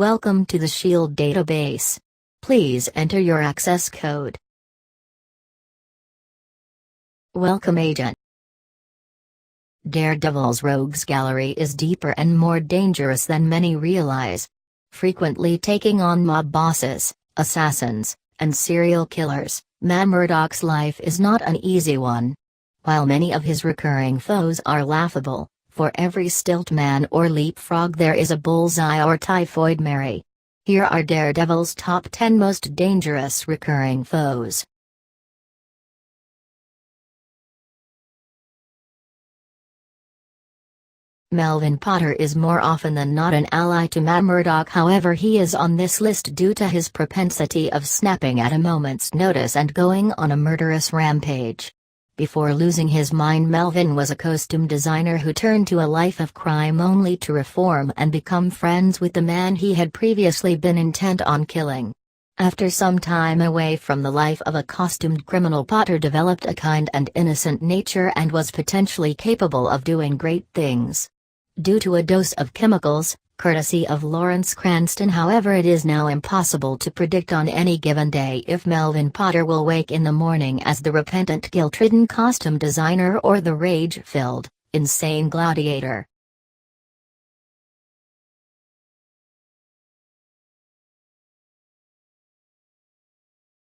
Welcome to the Shield database. Please enter your access code. Welcome, Agent. Daredevil's rogues gallery is deeper and more dangerous than many realize. Frequently taking on mob bosses, assassins, and serial killers, Matt Murdock's life is not an easy one. While many of his recurring foes are laughable, for every stilt man or leapfrog there is a Bullseye or Typhoid Mary. Here are Daredevil's top 10 most dangerous recurring foes. Melvin Potter is more often than not an ally to Matt Murdock, however he is on this list due to his propensity of snapping at a moment's notice and going on a murderous rampage. Before losing his mind, Melvin was a costume designer who turned to a life of crime only to reform and become friends with the man he had previously been intent on killing. After some time away from the life of a costumed criminal, Potter developed a kind and innocent nature and was potentially capable of doing great things. Due to a dose of chemicals, courtesy of Lawrence Cranston, however, it is now impossible to predict on any given day if Melvin Potter will wake in the morning as the repentant guilt-ridden costume designer or the rage-filled, insane Gladiator.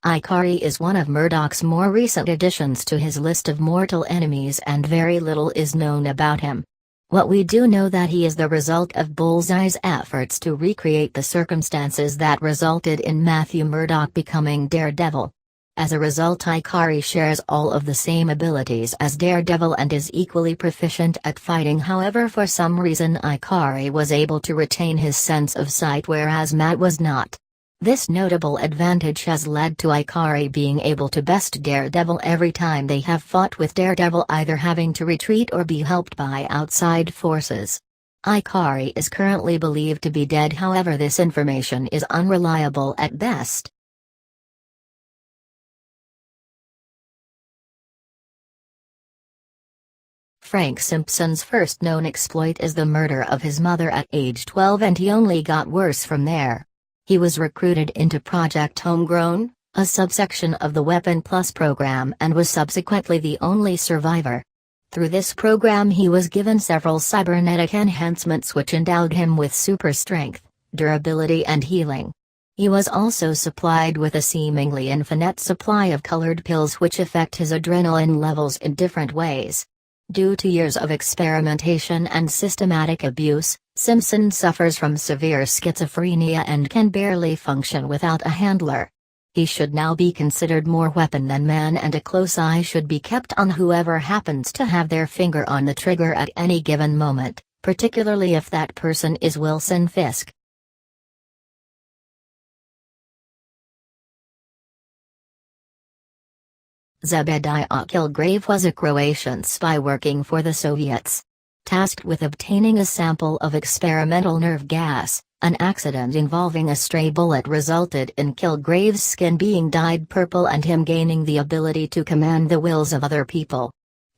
Ikari is one of Murdock's more recent additions to his list of mortal enemies, and very little is known about him. What we do know that he is the result of Bullseye's efforts to recreate the circumstances that resulted in Matthew Murdock becoming Daredevil. As a result, Ikari shares all of the same abilities as Daredevil and is equally proficient at fighting. However, for some reason Ikari was able to retain his sense of sight whereas Matt was not. This notable advantage has led to Ikari being able to best Daredevil every time they have fought, with Daredevil either having to retreat or be helped by outside forces. Ikari is currently believed to be dead, however this information is unreliable at best. Frank Simpson's first known exploit is the murder of his mother at age 12, and he only got worse from there. He was recruited into Project Homegrown, a subsection of the Weapon Plus program, and was subsequently the only survivor. Through this program he was given several cybernetic enhancements which endowed him with super strength, durability and healing. He was also supplied with a seemingly infinite supply of colored pills which affect his adrenaline levels in different ways. Due to years of experimentation and systematic abuse, Simpson suffers from severe schizophrenia and can barely function without a handler. He should now be considered more weapon than man, and a close eye should be kept on whoever happens to have their finger on the trigger at any given moment, particularly if that person is Wilson Fisk. Zebediah Kilgrave was a Croatian spy working for the Soviets. Tasked with obtaining a sample of experimental nerve gas, an accident involving a stray bullet resulted in Kilgrave's skin being dyed purple and him gaining the ability to command the wills of other people.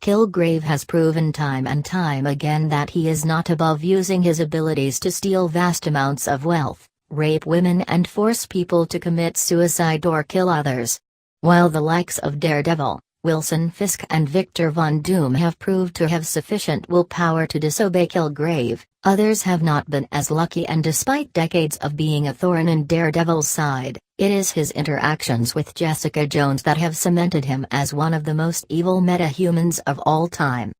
Kilgrave has proven time and time again that he is not above using his abilities to steal vast amounts of wealth, rape women and force people to commit suicide or kill others. While the likes of Daredevil, Wilson Fisk and Victor Von Doom have proved to have sufficient willpower to disobey Kilgrave, others have not been as lucky, and despite decades of being a thorn in Daredevil's side, it is his interactions with Jessica Jones that have cemented him as one of the most evil metahumans of all time.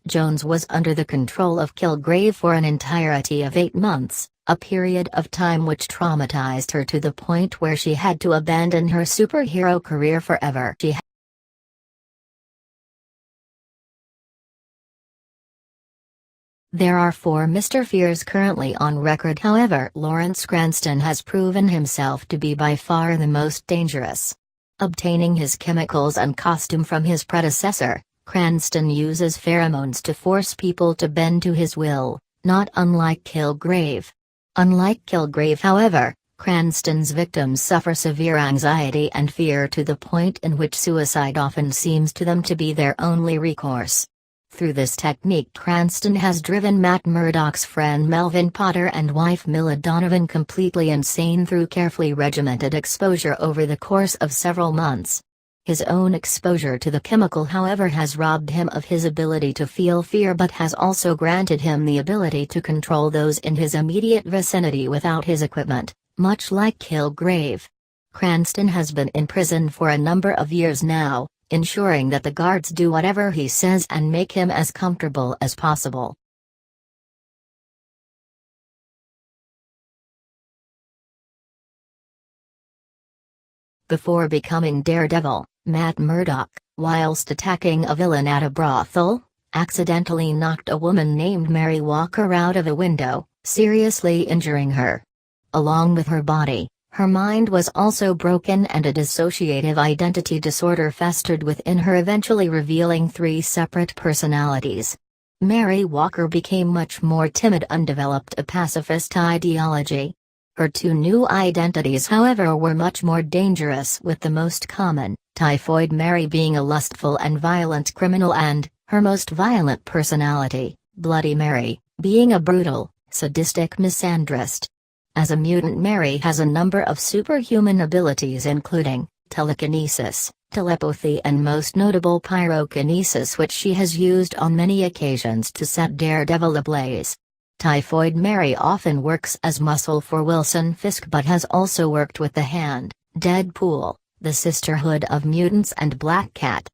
Jones was under the control of Kilgrave for an entirety of 8 months, a period of time which traumatized her to the point where she had to abandon her superhero career forever. There are 4 Mr. Fears currently on record, however Lawrence Cranston has proven himself to be by far the most dangerous. Obtaining his chemicals and costume from his predecessor, Cranston uses pheromones to force people to bend to his will, not unlike Kilgrave. Unlike Kilgrave, however, Cranston's victims suffer severe anxiety and fear to the point in which suicide often seems to them to be their only recourse. Through this technique, Cranston has driven Matt Murdock's friend Melvin Potter and wife Mila Donovan completely insane through carefully regimented exposure over the course of several months. His own exposure to the chemical, however, has robbed him of his ability to feel fear, but has also granted him the ability to control those in his immediate vicinity without his equipment, much like Kilgrave. Cranston has been in prison for a number of years now, ensuring that the guards do whatever he says and make him as comfortable as possible. Before becoming Daredevil, Matt Murdock, whilst attacking a villain at a brothel, accidentally knocked a woman named Mary Walker out of a window, seriously injuring her. Along with her body, her mind was also broken and a dissociative identity disorder festered within her, eventually revealing 3 separate personalities. Mary Walker became much more timid and developed a pacifist ideology. Her 2 new identities, however, were much more dangerous, with the most common, Typhoid Mary, being a lustful and violent criminal, and her most violent personality, Bloody Mary, being a brutal, sadistic misandrist. As a mutant, Mary has a number of superhuman abilities, including telekinesis, telepathy, and most notable pyrokinesis, which she has used on many occasions to set Daredevil ablaze. Typhoid Mary often works as muscle for Wilson Fisk, but has also worked with the Hand, Deadpool, the Sisterhood of Mutants, and Black Cat.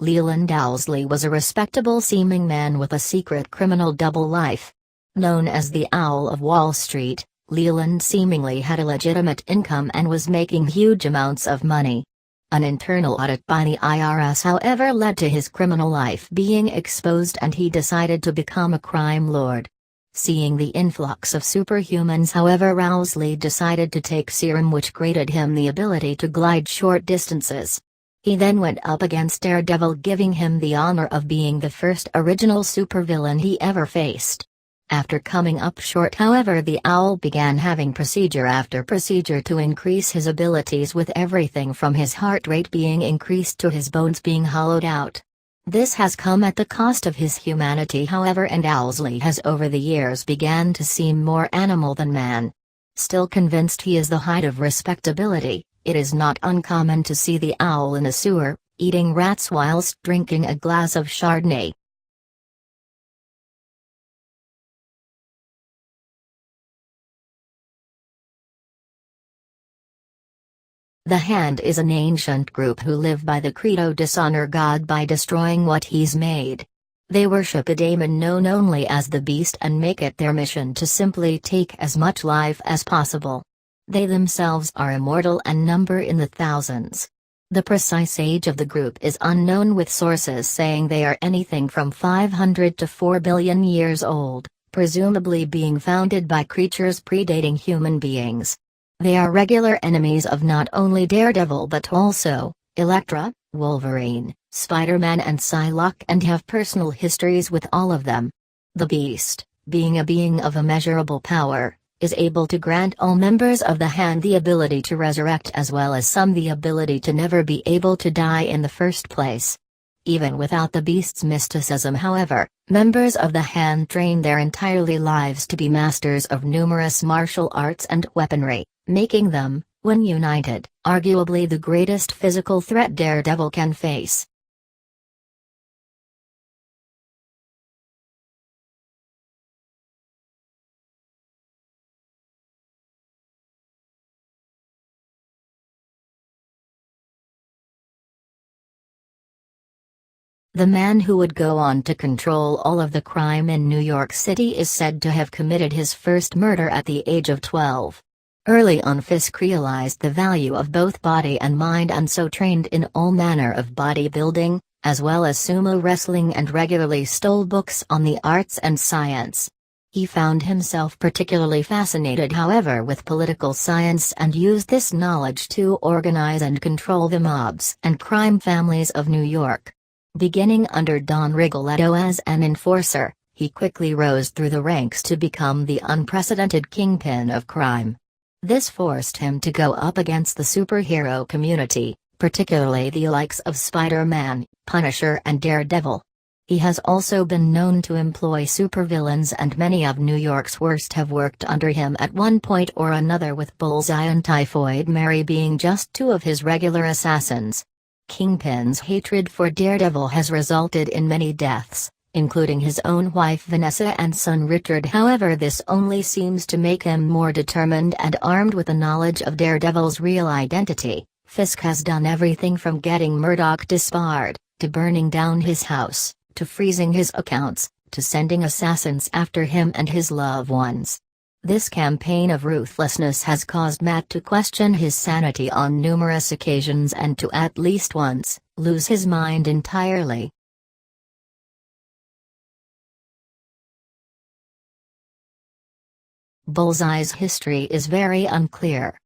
Leland Owlsley was a respectable-seeming man with a secret criminal double life. Known as the Owl of Wall Street, Leland seemingly had a legitimate income and was making huge amounts of money. An internal audit by the IRS, however, led to his criminal life being exposed, and he decided to become a crime lord. Seeing the influx of superhumans, however, Owlsley decided to take serum, which granted him the ability to glide short distances. He then went up against Daredevil, giving him the honor of being the first original supervillain he ever faced. After coming up short, however, the Owl began having procedure after procedure to increase his abilities, with everything from his heart rate being increased to his bones being hollowed out. This has come at the cost of his humanity, however, and Owlsley has over the years began to seem more animal than man. Still convinced he is the height of respectability, it is not uncommon to see the Owl in a sewer, eating rats whilst drinking a glass of Chardonnay. The Hand is an ancient group who live by the credo dishonor God by destroying what He's made. They worship a daemon known only as the Beast and make it their mission to simply take as much life as possible. They themselves are immortal and number in the thousands. The precise age of the group is unknown, with sources saying they are anything from 500 to 4 billion years old, presumably being founded by creatures predating human beings. They are regular enemies of not only Daredevil but also Elektra, Wolverine, Spider-Man, and Psylocke, and have personal histories with all of them. The Beast, being a being of immeasurable power, is able to grant all members of the Hand the ability to resurrect, as well as some the ability to never be able to die in the first place. Even without the Beast's mysticism, however, members of the Hand train their entirely lives to be masters of numerous martial arts and weaponry, making them, when united, arguably the greatest physical threat Daredevil can face. The man who would go on to control all of the crime in New York City is said to have committed his first murder at the age of 12. Early on, Fisk realized the value of both body and mind, and so trained in all manner of bodybuilding, as well as sumo wrestling, and regularly stole books on the arts and science. He found himself particularly fascinated, however, with political science, and used this knowledge to organize and control the mobs and crime families of New York. Beginning under Don Rigoletto as an enforcer, he quickly rose through the ranks to become the unprecedented kingpin of crime. This forced him to go up against the superhero community, particularly the likes of Spider-Man, Punisher and Daredevil. He has also been known to employ supervillains, and many of New York's worst have worked under him at one point or another, with Bullseye and Typhoid Mary being just two of his regular assassins. Kingpin's hatred for Daredevil has resulted in many deaths, including his own wife Vanessa and son Richard. However, this only seems to make him more determined, and armed with the knowledge of Daredevil's real identity, Fisk has done everything from getting Murdoch disbarred, to burning down his house, to freezing his accounts, to sending assassins after him and his loved ones. This campaign of ruthlessness has caused Matt to question his sanity on numerous occasions, and to at least once lose his mind entirely. Bullseye's history is very unclear.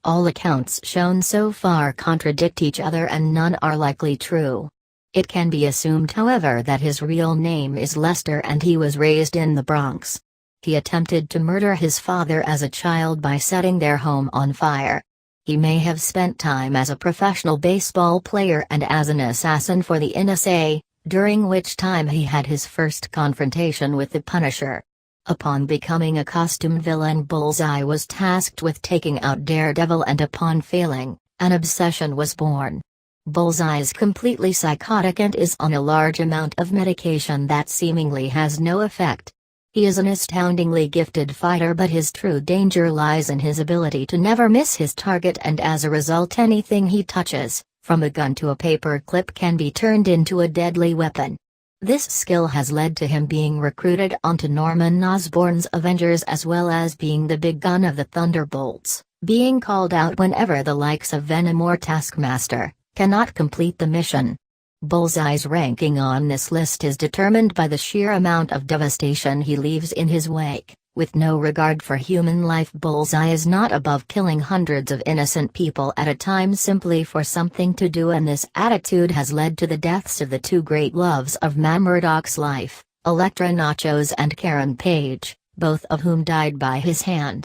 All accounts shown so far contradict each other, and none are likely true. It can be assumed, however, that his real name is Lester and he was raised in the Bronx. He attempted to murder his father as a child by setting their home on fire. He may have spent time as a professional baseball player and as an assassin for the NSA, during which time he had his first confrontation with the Punisher. Upon becoming a costume villain, Bullseye was tasked with taking out Daredevil, and upon failing, an obsession was born. Bullseye is completely psychotic and is on a large amount of medication that seemingly has no effect. He is an astoundingly gifted fighter, but his true danger lies in his ability to never miss his target, and as a result anything he touches, from a gun to a paper clip, can be turned into a deadly weapon. This skill has led to him being recruited onto Norman Osborn's Avengers, as well as being the big gun of the Thunderbolts, being called out whenever the likes of Venom or Taskmaster cannot complete the mission. Bullseye's ranking on this list is determined by the sheer amount of devastation he leaves in his wake. With no regard for human life, Bullseye is not above killing hundreds of innocent people at a time simply for something to do, and this attitude has led to the deaths of the two great loves of Matt Murdoch's life, Elektra Nachos and Karen Page, both of whom died by his hand.